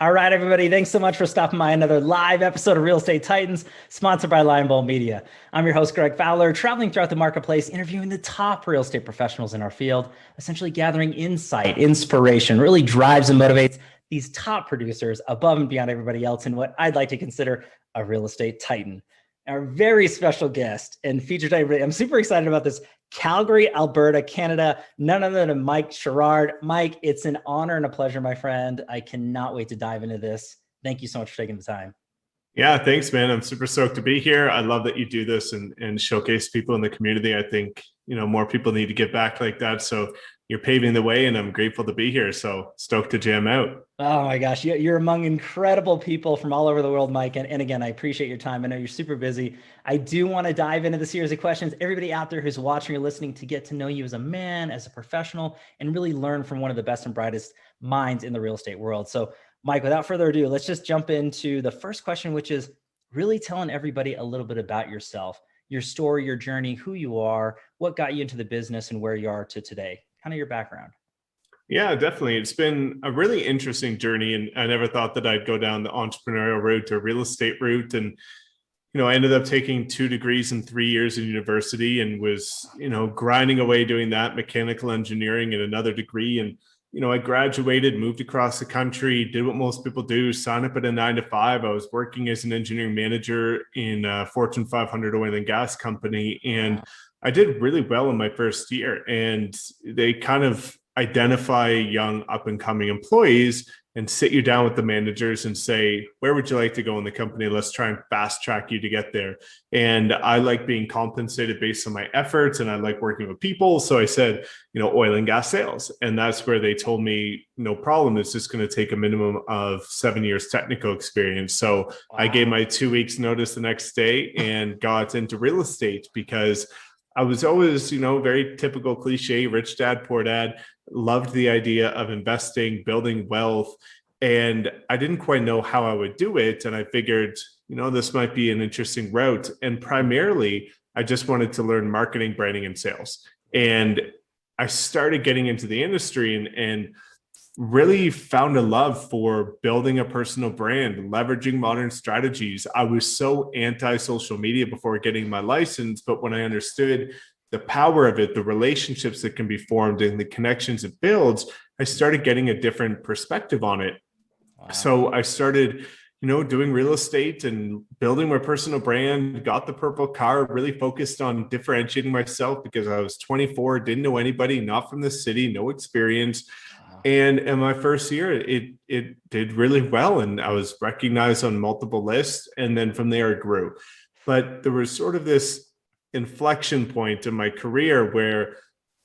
All right, everybody. Thanks so much for stopping by another live episode of Real Estate Titans, sponsored by Lion Bowl Media. I'm your host, Greg Fowler, traveling throughout the marketplace, interviewing the top real estate professionals in our field, essentially gathering insight, inspiration, really drives and motivates these top producers above and beyond everybody else in what I'd like to consider a real estate titan. Our very special guest and featured today, I'm super excited about this. Calgary, Alberta, Canada, none other than Mike Sherrard. Mike, it's an honor and a pleasure, my friend. I cannot wait to dive into this. Thank you so much for taking the time. Yeah, thanks, man. I'm super stoked to be here. I love that you do this and showcase people in the community. I think, more people need to get back like that. So you're paving the way and I'm grateful to be here. So stoked to jam out. Oh my gosh. You're among incredible people from all over the world, Mike. And again, I appreciate your time. I know you're super busy. I do want to dive into the series of questions. Everybody out there who's watching or listening to get to know you as a man, as a professional, and really learn from one of the best and brightest minds in the real estate world. So Mike, without further ado, let's just jump into the first question, which is really telling everybody a little bit about yourself, your story, your journey, who you are, what got you into the business and where you are to today, kind of your background. Yeah, definitely. It's been a really interesting journey. And I never thought that I'd go down the entrepreneurial route or real estate route. And, I ended up taking 2 degrees in 3 years in university and was, grinding away doing that, mechanical engineering and another degree. And I graduated, moved across the country, did what most people do, sign up at a 9 to 5. I was working as an engineering manager in a Fortune 500 oil and gas company. And I did really well in my first year. And they kind of identify young up and coming employees and sit you down with the managers and say, where would you like to go in the company? Let's try and fast track you to get there. And I like being compensated based on my efforts and I like working with people. So I said, oil and gas sales. And that's where they told me, no problem. It's just going to take a minimum of 7 years technical experience. So wow. I gave my 2 weeks notice the next day and got into real estate because I was always, very typical cliche, rich dad, poor dad, loved the idea of investing, building wealth. And I didn't quite know how I would do it. And I figured, this might be an interesting route. And primarily, I just wanted to learn marketing, branding, and sales. And I started getting into the industry and really found a love for building a personal brand, leveraging modern strategies. I was so anti-social media before getting my license, but when I understood the power of it, the relationships that can be formed and the connections it builds, I started getting a different perspective on it. Wow. So I started, doing real estate and building my personal brand, got the purple car, really focused on differentiating myself because I was 24, didn't know anybody, not from the city, no experience. And in my first year, it did really well. And I was recognized on multiple lists. And then from there, it grew. But there was sort of this inflection point in my career where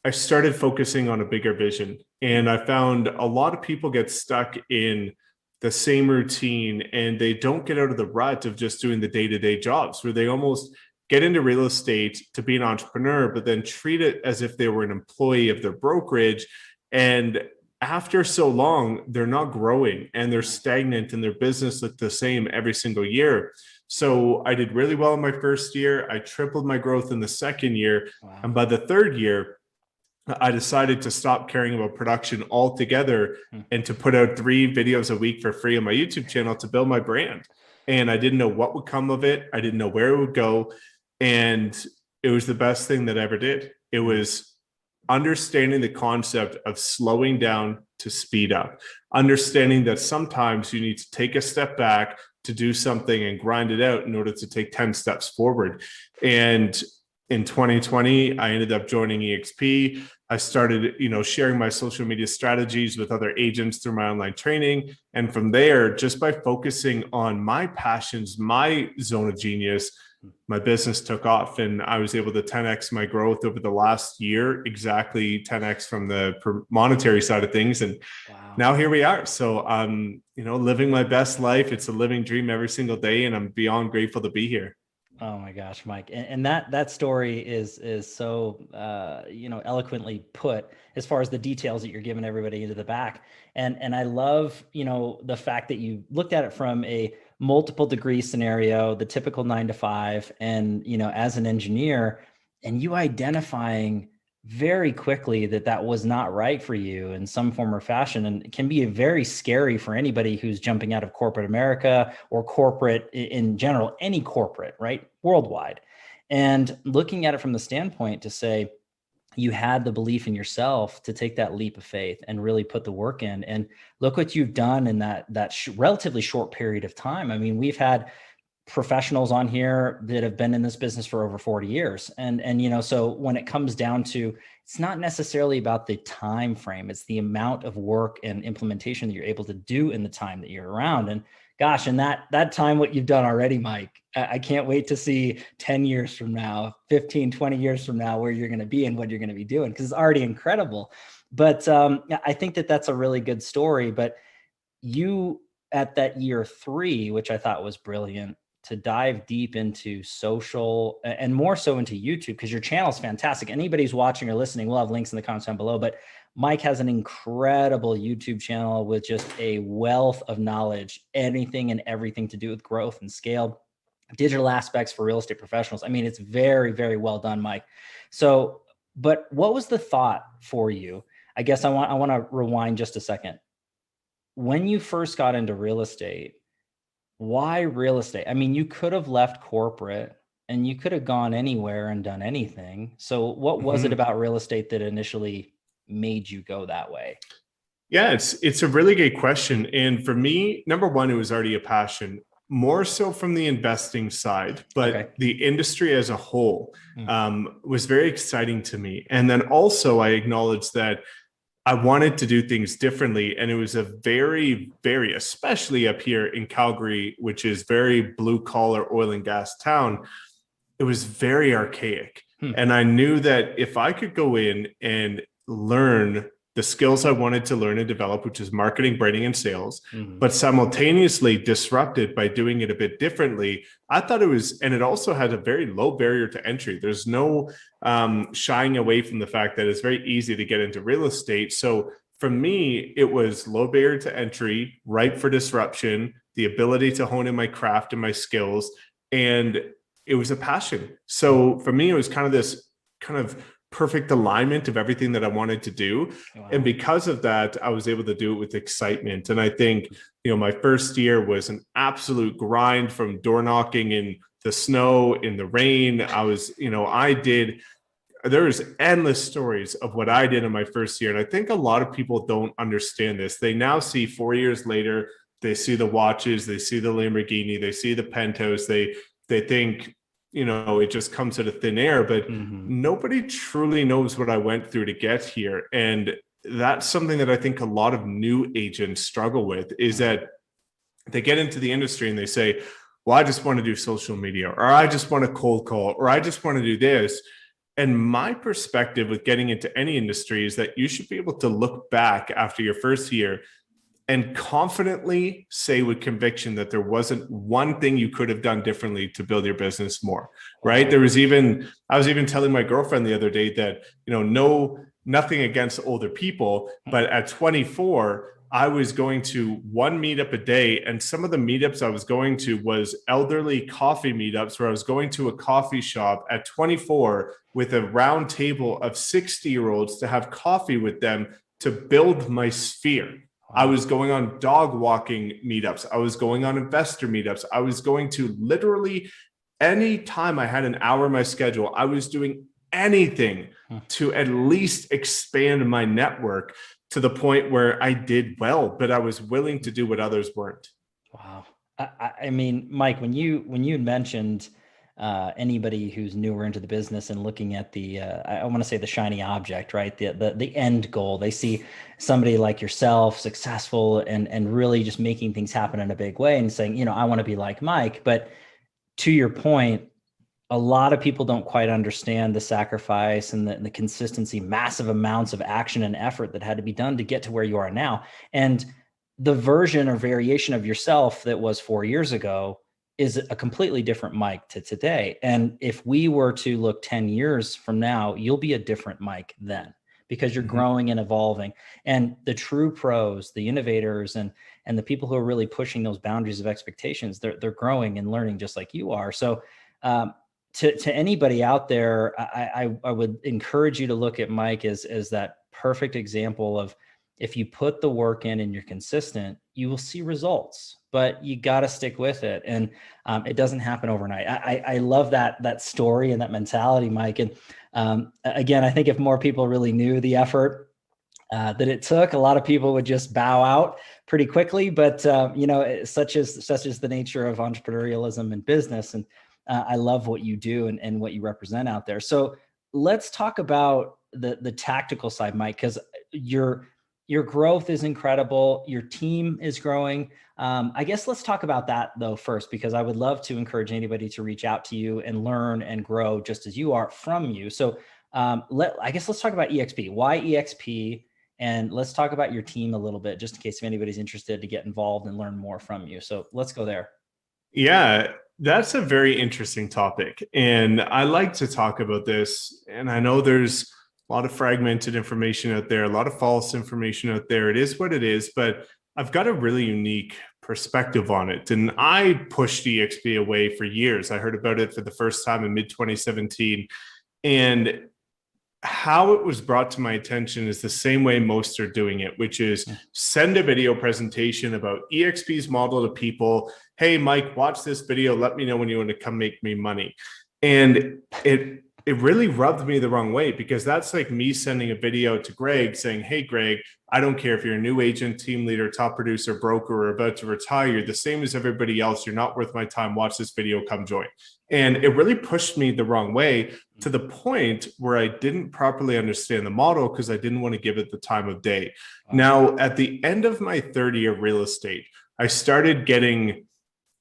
I started focusing on a bigger vision. And I found a lot of people get stuck in the same routine and they don't get out of the rut of just doing the day-to-day jobs where they almost get into real estate to be an entrepreneur, but then treat it as if they were an employee of their brokerage. And after so long, they're not growing and they're stagnant and their business looked the same every single year. So I did really well in my first year. I tripled my growth in the second year. Wow. And by the third year, I decided to stop caring about production altogether and to put out 3 videos a week for free on my YouTube channel to build my brand. And I didn't know what would come of it. I didn't know where it would go. And it was the best thing that I ever did. It was understanding the concept of slowing down to speed up, understanding that sometimes you need to take a step back to do something and grind it out in order to take 10 steps forward. And in 2020, I ended up joining EXP. I started, sharing my social media strategies with other agents through my online training. And from there, just by focusing on my passions, my zone of genius, my business took off and I was able to 10x my growth over the last year, exactly 10x from the monetary side of things. And wow. Now here we are. So I'm, living my best life. It's a living dream every single day. And I'm beyond grateful to be here. Oh my gosh, Mike. And that story is so, eloquently put as far as the details that you're giving everybody into the back. And I love, the fact that you looked at it from a multiple degree scenario, the typical 9 to 5, and, as an engineer and you identifying very quickly that was not right for you in some form or fashion. And it can be very scary for anybody who's jumping out of corporate America or corporate in general, any corporate, right? Worldwide. And looking at it from the standpoint to say, you had the belief in yourself to take that leap of faith and really put the work in. And look what you've done in that relatively short period of time. I mean, we've had professionals on here that have been in this business for over 40 years. And so when it comes down to, it's not necessarily about the time frame, it's the amount of work and implementation that you're able to do in the time that you're around. And gosh, and that time, what you've done already, Mike, I can't wait to see 10 years from now, 15, 20 years from now, where you're going to be and what you're going to be doing, because it's already incredible. But I think that's a really good story. But you, at that year 3, which I thought was brilliant, to dive deep into social and more so into YouTube, because your channel is fantastic. Anybody who's watching or listening, we'll have links in the comments down below, but Mike has an incredible YouTube channel with just a wealth of knowledge, anything and everything to do with growth and scale, digital aspects for real estate professionals. I mean, it's very, very well done, Mike. So, but what was the thought for you? I guess I want to rewind just a second. When you first got into real estate, why real estate? I mean, you could have left corporate and you could have gone anywhere and done anything. So what was it about real estate that initially made you go that way? Yeah, it's a really great question. And for me, number one, it was already a passion, more so from the investing side, but the industry as a whole was very exciting to me. And then also I acknowledged that I wanted to do things differently. And it was a very, very, especially up here in Calgary, which is very blue collar oil and gas town, it was very archaic. And I knew that if I could go in and learn the skills I wanted to learn and develop, which is marketing, branding, and sales, but simultaneously disrupted by doing it a bit differently, I thought it was, and it also has a very low barrier to entry. There's no shying away from the fact that it's very easy to get into real estate. So for me, it was low barrier to entry, ripe for disruption, the ability to hone in my craft and my skills, and it was a passion. So for me, it was kind of this kind of perfect alignment of everything that I wanted to do. Wow. And because of that, I was able to do it with excitement. And I think, my first year was an absolute grind, from door knocking in the snow, in the rain. There's endless stories of what I did in my first year. And I think a lot of people don't understand this. They now see 4 years later, they see the watches, they see the Lamborghini, they see the penthouse, they think, it just comes out of thin air, but nobody truly knows what I went through to get here. And that's something that I think a lot of new agents struggle with, is that they get into the industry and they say, well, I just want to do social media, or I just want to cold call, or I just want to do this. And my perspective with getting into any industry is that you should be able to look back after your first year and confidently say with conviction that there wasn't one thing you could have done differently to build your business more, right? I was even telling my girlfriend the other day that, nothing against older people, but at 24, I was going to one meetup a day. And some of the meetups I was going to was elderly coffee meetups, where I was going to a coffee shop at 24 with a round table of 60-year-olds to have coffee with them to build my sphere. I was going on dog walking meetups. I was going on investor meetups. I was going to literally any time I had an hour in my schedule, I was doing anything to at least expand my network to the point where I did well, but I was willing to do what others weren't. Wow. I mean, Mike, when you mentioned anybody who's newer into the business and looking at the, I want to say the shiny object, right? The end goal. They see somebody like yourself, successful and really just making things happen in a big way and saying, I want to be like Mike. But to your point, a lot of people don't quite understand the sacrifice and the consistency, massive amounts of action and effort that had to be done to get to where you are now. And the version or variation of yourself that was 4 years ago is a completely different Mike to today. And if we were to look 10 years from now, you'll be a different Mike then, because you're growing and evolving. And the true pros, the innovators, and the people who are really pushing those boundaries of expectations, they're growing and learning just like you are. So to anybody out there, I would encourage you to look at Mike as that perfect example of, if you put the work in and you're consistent, you will see results, but you got to stick with it. And it doesn't happen overnight. I love that story and that mentality, Mike. And again, I think if more people really knew the effort that it took, a lot of people would just bow out pretty quickly. But such is the nature of entrepreneurialism and business. And I love what you do and what you represent out there. So let's talk about the tactical side, Mike, because your growth is incredible. Your team is growing. I guess let's talk about that though first, because I would love to encourage anybody to reach out to you and learn and grow just as you are from you. So I guess let's talk about EXP. Why EXP? And let's talk about your team a little bit, just in case if anybody's interested to get involved and learn more from you. So let's go there. Yeah, that's a very interesting topic. And I like to talk about this. And I know there's a lot of fragmented information out there, a lot of false information out there. It is what it is, but I've got a really unique perspective on it. And I pushed EXP away for years. I heard about it for the first time in mid-2017. And how it was brought to my attention is the same way most are doing it, which is send a video presentation about EXP's model to people. Hey, Mike, watch this video. Let me know when you want to come make me money. And it really rubbed me the wrong way, because that's like me sending a video to Greg saying, hey, Greg, I don't care if you're a new agent, team leader, top producer, broker, or about to retire, you're the same as everybody else. You're not worth my time. Watch this video, come join. And it really pushed me the wrong way, to the point where I didn't properly understand the model because I didn't want to give it the time of day. Now, at the end of my third year of real estate, I started getting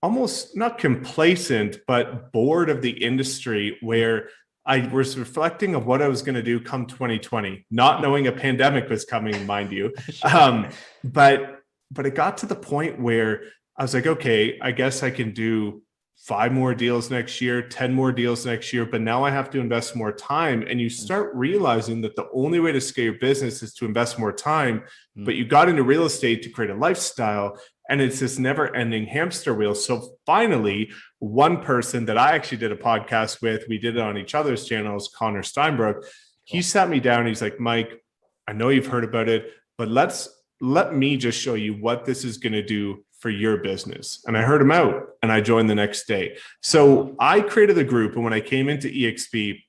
almost not complacent, but bored of the industry, where I was reflecting of what I was going to do come 2020, not knowing a pandemic was coming, mind you. But it got to the point where I was like, okay, I guess I can do 5 more deals next year, 10 more deals next year, but now I have to invest more time. And you start realizing that the only way to scale your business is to invest more time, but you got into real estate to create a lifestyle. And it's this never ending hamster wheel. So finally, one person that I actually did a podcast with, we did it on each other's channels, Connor Steinbrook, he sat me down. He's like, Mike, I know you've heard about it, but let me just show you what this is going to do for your business. And I heard him out and I joined the next day. So I created a group. And when I came into EXP,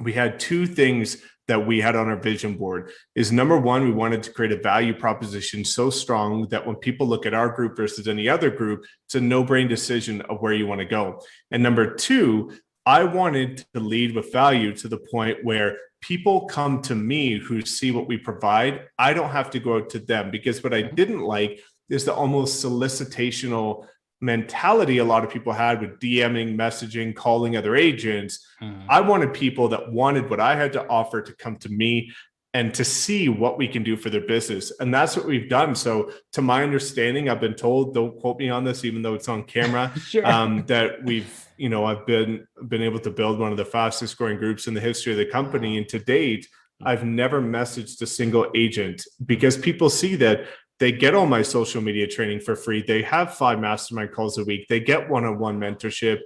we had 2 things that we had on our vision board. Is number one, we wanted to create a value proposition so strong that when people look at our group versus any other group, it's a no-brain decision of where you want to go. And number 2, I wanted to lead with value to the point where people come to me who see what we provide. I don't have to go out to them, because what I didn't like is the almost solicitational mentality a lot of people had with DMing, messaging, calling other agents. I wanted people that wanted what I had to offer to come to me and to see what we can do for their business. And that's what we've done. So to my understanding, I've been told, don't quote me on this, even though it's on camera, Sure. that we've, I've been able to build one of the fastest growing groups in the history of the company. And to date, I've never messaged a single agent, because people see that they get all my social media training for free. They have 5 mastermind calls a week. They get one-on-one mentorship,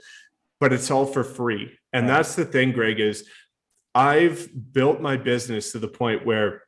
but it's all for free. And that's the thing, Greg, is I've built my business to the point where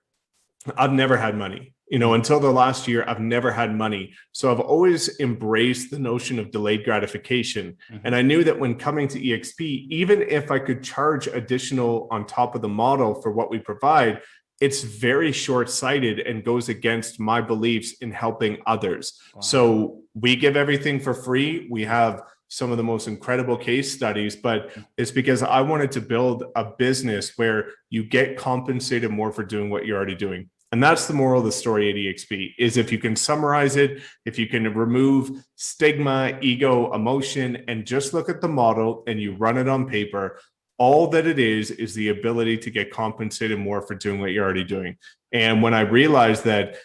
I've never had money. Until the last year, I've never had money. So I've always embraced the notion of delayed gratification. And I knew that when coming to EXP, even if I could charge additional on top of the model for what we provide, it's very short-sighted and goes against my beliefs in helping others. Wow. So we give everything for free. We have some of the most incredible case studies, but it's because I wanted to build a business where you get compensated more for doing what you're already doing. And that's the moral of the story at EXP, is if you can summarize it, if you can remove stigma, ego, emotion, and just look at the model and you run it on paper, all that it is the ability to get compensated more for doing what you're already doing. And when I realized that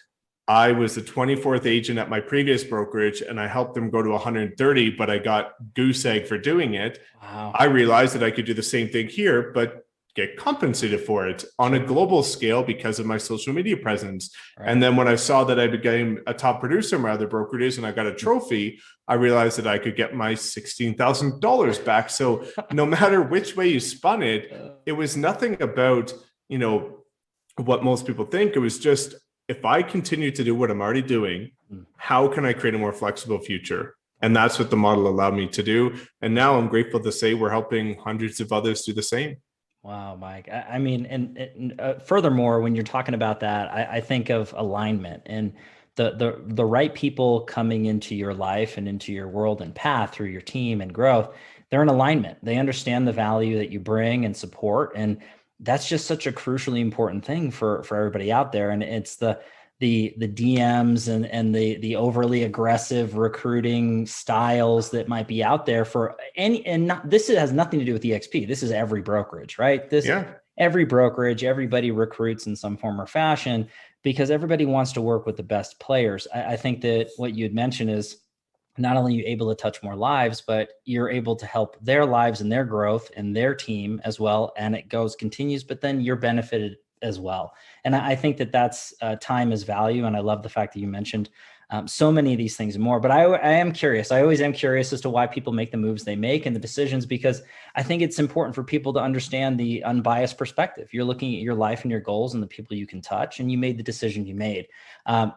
I was the 24th agent at my previous brokerage and I helped them go to 130, but I got goose egg for doing it. Wow. I realized that I could do the same thing here, but get compensated for it on a global scale because of my social media presence. Right. And then when I saw that I became a top producer in my other brokerages and I got a trophy, I realized that I could get my $16,000 back. So no matter which way you spun it, it was nothing about, you know, what most people think. It was just, if I continue to do what I'm already doing, how can I create a more flexible future? And that's what the model allowed me to do. And now I'm grateful to say we're helping hundreds of others do the same. Wow, Mike. I mean, and furthermore, when you're talking about that, I think of alignment and the right people coming into your life and into your world and path through your team and growth. They're in alignment. They understand the value that you bring and support, and that's just such a crucially important thing for everybody out there. And it's the DMs and the overly aggressive recruiting styles that might be out there for any, and not, this has nothing to do with EXP. This is every brokerage, right? Every brokerage, everybody recruits in some form or fashion because everybody wants to work with the best players. I think that what you'd mentioned is not only are you able to touch more lives, but you're able to help their lives and their growth and their team as well. And it continues, but then you're benefited as well. And I think that that's time is value. And I love the fact that you mentioned so many of these things and more, but I am curious. I always am curious as to why people make the moves they make and the decisions, because I think it's important for people to understand the unbiased perspective. You're looking at your life and your goals and the people you can touch, and you made the decision you made,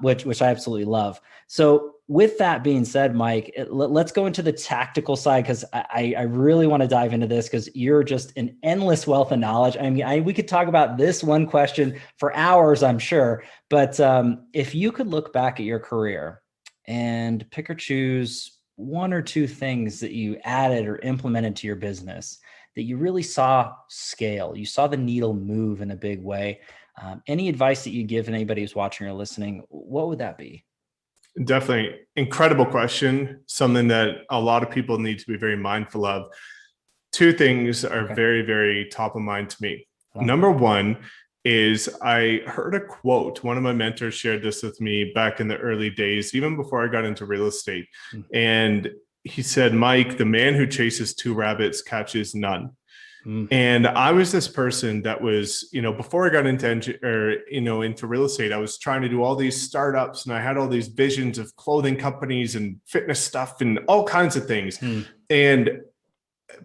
which I absolutely love. So with that being said, Mike, let's go into the tactical side, because I really want to dive into this, because you're just an endless wealth of knowledge. I mean, we could talk about this one question for hours, I'm sure. But if you could look back at your career and pick or choose one or two things that you added or implemented to your business that you really saw scale, you saw the needle move in a big way, any advice that you give anybody who's watching or listening, what would that be? Definitely. Incredible question. Something that a lot of people need to be very mindful of. Two things are very, very top of mind to me. Number one is I heard a quote. One of my mentors shared this with me back in the early days, even before I got into real estate. And he said, Mike, the man who chases two rabbits catches none. And I was this person that was, before I got into real estate, I was trying to do all these startups, and I had all these visions of clothing companies and fitness stuff and all kinds of things. And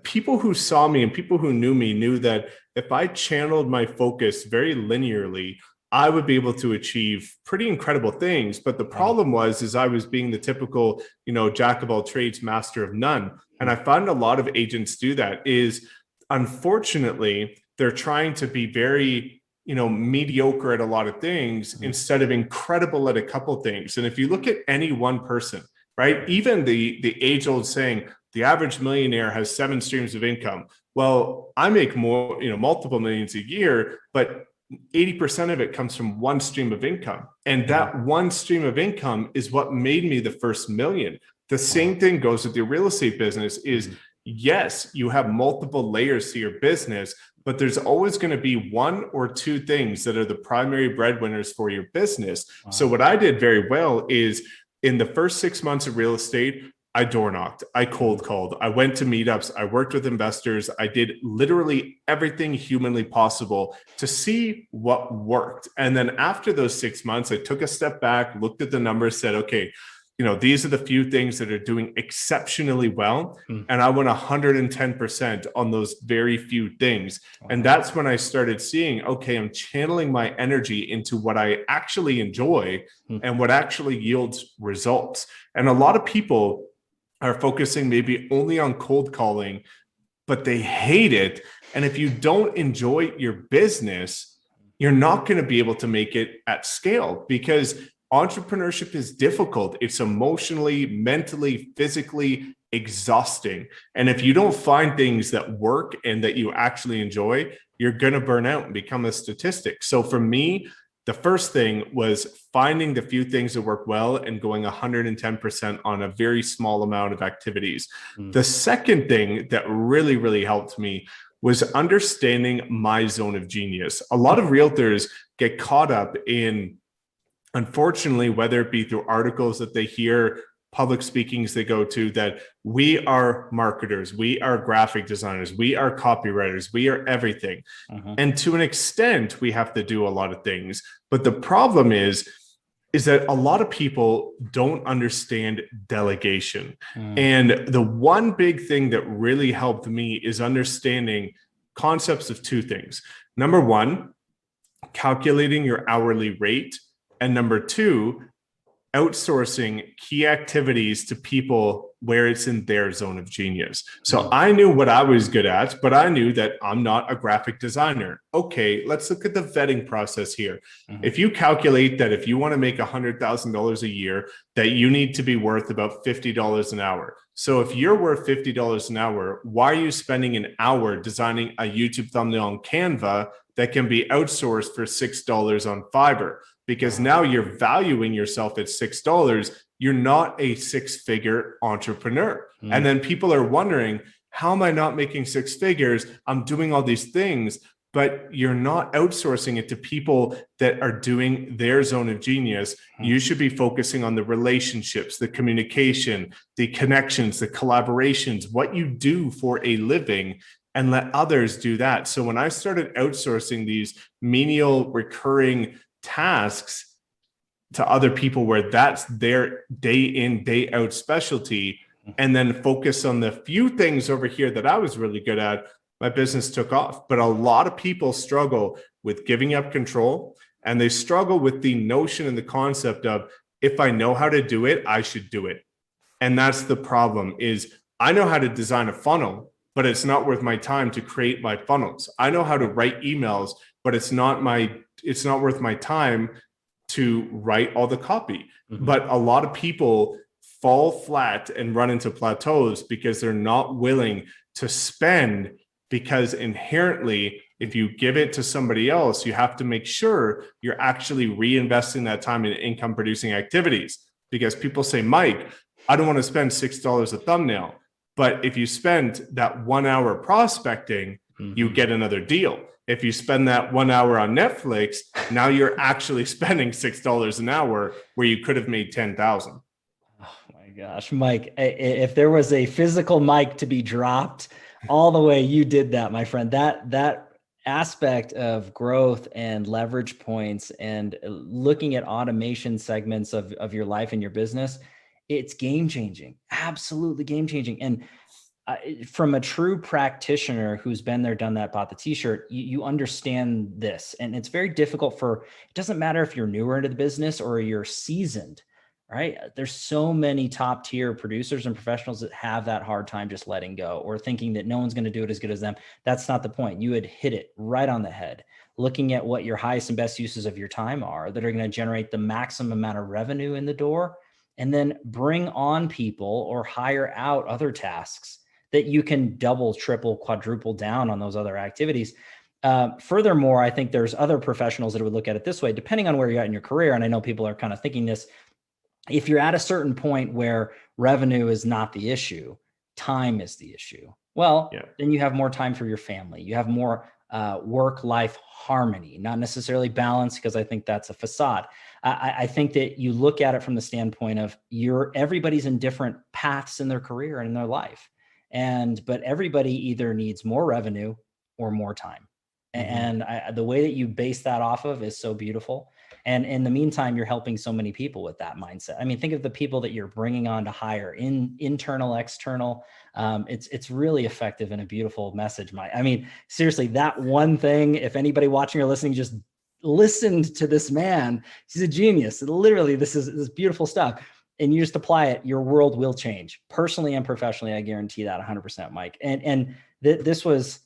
people who saw me and people who knew me knew that if I channeled my focus very linearly, I would be able to achieve pretty incredible things. But the problem is I was being the typical, jack of all trades, master of none. And I found a lot of agents do that. Unfortunately, they're trying to be very, mediocre at a lot of things instead of incredible at a couple things. And if you look at any one person, right, even the age-old saying, the average millionaire has 7 streams of income. Well, I make more, multiple millions a year, but 80% of it comes from one stream of income. And that one stream of income is what made me the first million. The same thing goes with your real estate business is, yes, you have multiple layers to your business, but there's always going to be one or two things that are the primary breadwinners for your business. So what I did very well is in the first 6 months of real estate, I door knocked, I cold called, I went to meetups, I worked with investors, I did literally everything humanly possible to see what worked. And then after those 6 months, I took a step back, looked at the numbers, said, okay, these are the few things that are doing exceptionally well. And I went 110% on those very few things. And that's when I started seeing, okay, I'm channeling my energy into what I actually enjoy and what actually yields results. And a lot of people are focusing maybe only on cold calling, but they hate it. And if you don't enjoy your business, you're not going to be able to make it at scale, because entrepreneurship is difficult. It's emotionally, mentally, physically exhausting. And if you don't find things that work and that you actually enjoy, you're going to burn out and become a statistic. So for me, the first thing was finding the few things that work well and going 110% on a very small amount of activities. The second thing that really, really helped me was understanding my zone of genius. A lot of realtors get caught up in, unfortunately, whether it be through articles that they hear public speakings they go to that we are marketers, we are graphic designers, we are copywriters, we are everything. And to an extent, we have to do a lot of things. But the problem is that a lot of people don't understand delegation. And the one big thing that really helped me is understanding concepts of two things. Number one, calculating your hourly rate. And number two, outsourcing key activities to people where it's in their zone of genius. So I knew what I was good at, but I knew that I'm not a graphic designer. Okay, let's look at the vetting process here. If you calculate that if you want to make $100,000 a year, that you need to be worth about $50 an hour. So if you're worth $50 an hour, why are you spending an hour designing a YouTube thumbnail on Canva that can be outsourced for $6 on Fiverr? Because now you're valuing yourself at $6. You're not a six-figure entrepreneur. And then people are wondering, how am I not making six figures? I'm doing all these things, but you're not outsourcing it to people that are doing their zone of genius. You should be focusing on the relationships, the communication, the connections, the collaborations, what you do for a living, and let others do that. So when I started outsourcing these menial recurring tasks to other people where that's their day in, day out specialty, and then focus on the few things over here that I was really good at, my business took off. But a lot of people struggle with giving up control, and they struggle with the notion and the concept of, if I know how to do it, I should do it. And that's the problem. Is I know how to design a funnel, but it's not worth my time to create my funnels. I know how to write emails, but it's not worth my time to write all the copy. But a lot of people fall flat and run into plateaus because they're not willing to spend, because inherently, if you give it to somebody else, you have to make sure you're actually reinvesting that time in income producing activities. Because people say, Mike, I don't want to spend $6 a thumbnail. But if you spend that 1 hour prospecting, you get another deal. If you spend that 1 hour on Netflix, now you're actually spending $6 an hour where you could have made 10,000. Oh my gosh, Mike, if there was a physical mic to be dropped all the way, you did that, my friend. That aspect of growth and leverage points and looking at automation segments of your life and your business, it's game changing, absolutely game changing. And from a true practitioner who's been there, done that, bought the t-shirt, you understand this. And it's very difficult it doesn't matter if you're newer into the business or you're seasoned, right? There's so many top tier producers and professionals that have that hard time just letting go or thinking that no one's going to do it as good as them. That's not the point. You had hit it right on the head, looking at what your highest and best uses of your time are that are going to generate the maximum amount of revenue in the door, and then bring on people or hire out other tasks that you can double, triple, quadruple down on those other activities. Furthermore, I think there's other professionals that would look at it this way, depending on where you're at in your career. And I know people are kind of thinking this, if you're at a certain point where revenue is not the issue, time is the issue. Well, then you have more time for your family. You have more work-life harmony, not necessarily balance, because I think that's a facade. I think that you look at it from the standpoint of everybody's in different paths in their career and in their life. But everybody either needs more revenue or more time. And the way that you base that off of is so beautiful. And in the meantime, you're helping so many people with that mindset. I mean, think of the people that you're bringing on to hire, internal, external. It's really effective and a beautiful message, Mike. I mean, seriously, that one thing, if anybody watching or listening just listened to this man, he's a genius. Literally, this is beautiful stuff. And you just apply it, your world will change personally and professionally. I guarantee that 100%, Mike. And this was,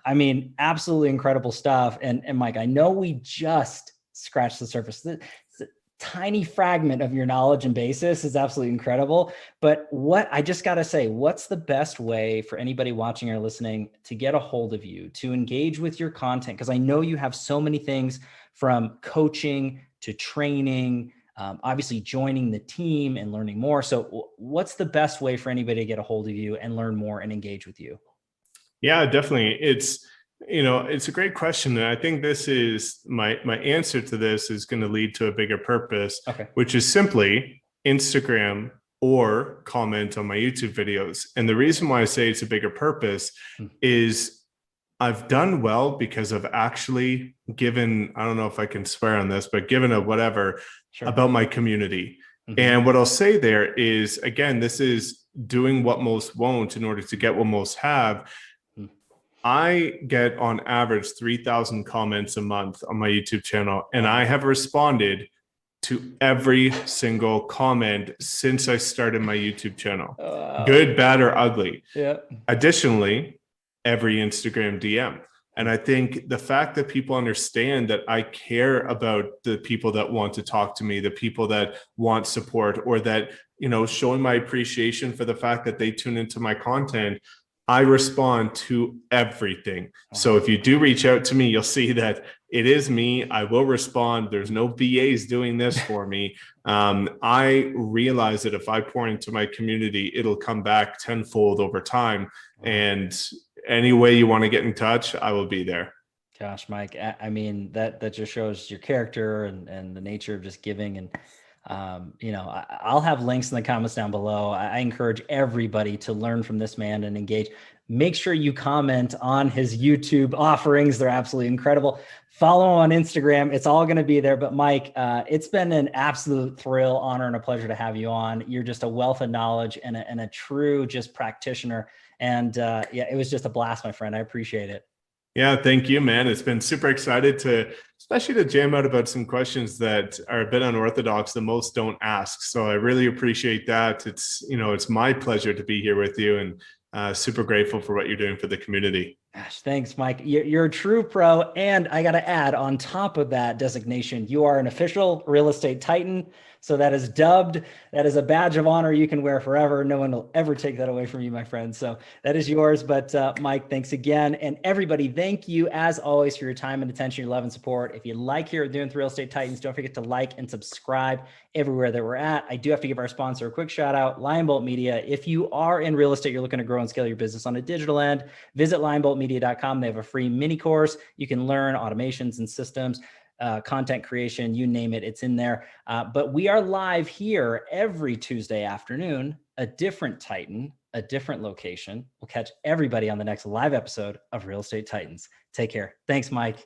I mean, absolutely incredible stuff. And Mike, I know we just scratched the surface. It's a tiny fragment of your knowledge and basis is absolutely incredible. But I just got to say, what's the best way for anybody watching or listening to get a hold of you, to engage with your content? Because I know you have so many things, from coaching to training, obviously joining the team and learning more. So what's the best way for anybody to get a hold of you and learn more and engage with you? Yeah, definitely. It's a great question. And I think this is my answer to this is going to lead to a bigger purpose, which is simply Instagram or comment on my YouTube videos. And the reason why I say it's a bigger purpose is I've done well because I've actually given, I don't know if I can swear on this, but given a whatever about my community. And what I'll say there is, again, this is doing what most won't in order to get what most have. I get on average 3,000 comments a month on my YouTube channel, and I have responded to every single comment since I started my YouTube channel, good, bad, or ugly. Additionally, every Instagram DM. And I think the fact that people understand that I care about the people that want to talk to me, the people that want support, or that, you know, showing my appreciation for the fact that they tune into my content, I respond to everything. So if you do reach out to me, you'll see that it is me. I will respond. There's no VAs doing this for me. I realize that if I pour into my community, it'll come back tenfold over time. And any way you want to get in touch, I will be there. Gosh, Mike, I mean, that just shows your character and the nature of just giving. And, you know, I'll have links in the comments down below. I encourage everybody to learn from this man and engage. Make sure you comment on his YouTube offerings. They're absolutely incredible. Follow him on Instagram. It's all going to be there. But Mike, it's been an absolute thrill, honor, and a pleasure to have you on. You're just a wealth of knowledge and a true just practitioner. And yeah, it was just a blast, my friend. I appreciate it. Yeah, thank you, man. It's been super excited especially to jam out about some questions that are a bit unorthodox that most don't ask. So I really appreciate that. It's, you know, it's my pleasure to be here with you, and super grateful for what you're doing for the community. Gosh, thanks, Mike. You're a true pro. And I got to add, on top of that designation, you are an official real estate titan. So that is dubbed. That is a badge of honor you can wear forever. No one will ever take that away from you, my friend. So that is yours. But Mike, thanks again. And everybody, thank you as always for your time and attention, your love and support. If you like here at Doing with Real Estate Titans, don't forget to like and subscribe everywhere that we're at. I do have to give our sponsor a quick shout out, Lionbolt Media. If you are in real estate, you're looking to grow and scale your business on a digital end, visit lionboltmedia.com. They have a free mini course. You can learn automations and systems, content creation, you name it, it's in there. But we are live here every Tuesday afternoon, a different Titan, a different location. We'll catch everybody on the next live episode of Real Estate Titans. Take care. Thanks, Mike.